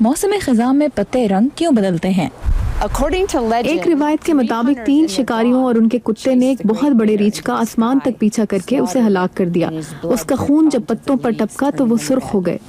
मौसम खिज़ा में पत्ते रंग क्यों बदलते हैं? एक रिवायत के मुताबिक 3 शिकारियों और उनके कुत्ते ने एक बहुत बड़े रीछ का आसमान तक पीछा करके उसे हलाक कर दिया। उसका खून जब पत्तों पर टपका तो वो सुर्ख हो गए।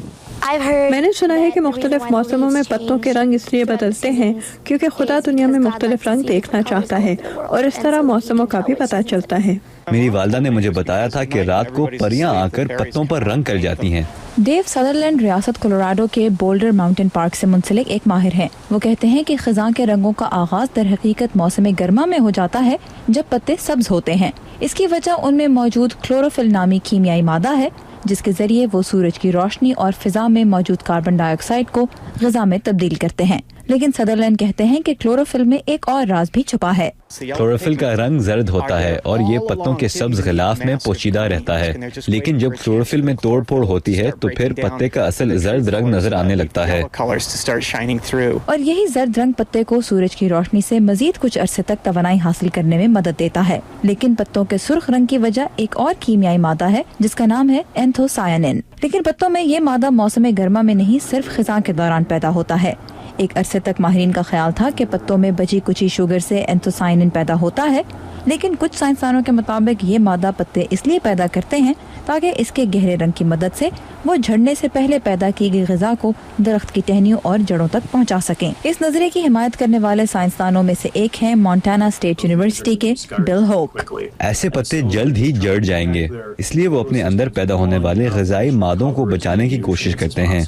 मैंने सुना है कि मुख्तलिफ मौसमों में पत्तों के रंग इसलिए बदलते हैं क्योंकि खुदा दुनिया में मुख्तलिफ रंग देखना चाहता है और इस तरह मौसमों का भी पता चलता है। मेरी वालदा ने मुझे बताया था कि रात को परियां आकर पत्तों पर रंग कर जाती हैं। डेव सदरलैंड रियासत कोलोराडो के बोल्डर माउंटेन पार्क से मुंसलिक एक माहिर हैं। वो कहते हैं कि खिज़ां के रंगों का आगाज दर हकीकत मौसम गर्मा में हो जाता है जब पत्ते सब्ज होते हैं। इसकी वजह उनमें मौजूद क्लोरोफिल नामी कीमियाई मादा है जिसके जरिए वो सूरज की रोशनी और फिजा में मौजूद कार्बन डाइऑक्साइड को ग़िज़ा में तब्दील करते हैं। लेकिन सदरलैंड कहते हैं कि क्लोरोफिल में एक और राज भी छुपा है। क्लोरोफिल का रंग जर्द होता है और ये पत्तों के सब्ज गिलाफ में पोशीदा रहता है, लेकिन जब क्लोरोफिल में तोड़ फोड़ होती है तो फिर पत्ते का असल जर्द रंग नजर आने लगता है। और यही जर्द रंग पत्ते को सूरज की रोशनी से मजीद कुछ अरसे तक तवानाई हासिल करने में मदद देता है। लेकिन पत्तों के सुर्ख रंग की वजह एक और कीमियाई मादा है जिसका नाम है एंथोसायानिन। लेकिन पत्तों में ये मादा मौसम गर्मा में नहीं, सिर्फ खिज़ां के दौरान पैदा होता है। एक अरसे तक माहिरीन का ख्याल था कि पत्तों में बची कुची शुगर से एंथोसायानिन पैदा होता है, लेकिन कुछ साइंसदानों के मुताबिक ये मादा पत्ते इसलिए पैदा करते हैं ताकि इसके गहरे रंग की मदद से वो झड़ने से पहले पैदा की गई ग़िज़ा को दरख्त की टहनियों और जड़ों तक पहुंचा सकें। इस नजरिए की हिमायत करने वाले साइंसदानों में से एक हैं मोंटाना स्टेट यूनिवर्सिटी के बिल होक। ऐसे पत्ते जल्द ही जड़ जाएंगे, इसलिए वो अपने अंदर पैदा होने वाले ग़िज़ाई मादों को बचाने की कोशिश करते हैं।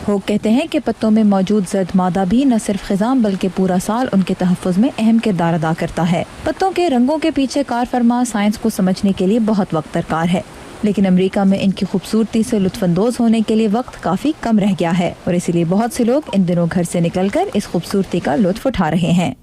होक कहते हैं कि पत्तों में मौजूद जर्द मादा भी न सिर्फ खिज़ां बल्कि पूरा साल उनके तहफ़्फ़ुज़ में अहम किरदार अदा करता है। पत्तों के रंगों के पीछे कार फरमा साइंस को समझने के लिए बहुत वक्त दरकार है, लेकिन अमेरिका में इनकी खूबसूरती से लुत्फ़अंदोज़ होने के लिए वक्त काफ़ी कम रह गया है और इसीलिए बहुत से लोग इन दिनों घर से निकलकर इस खूबसूरती का लुत्फ़ उठा रहे हैं।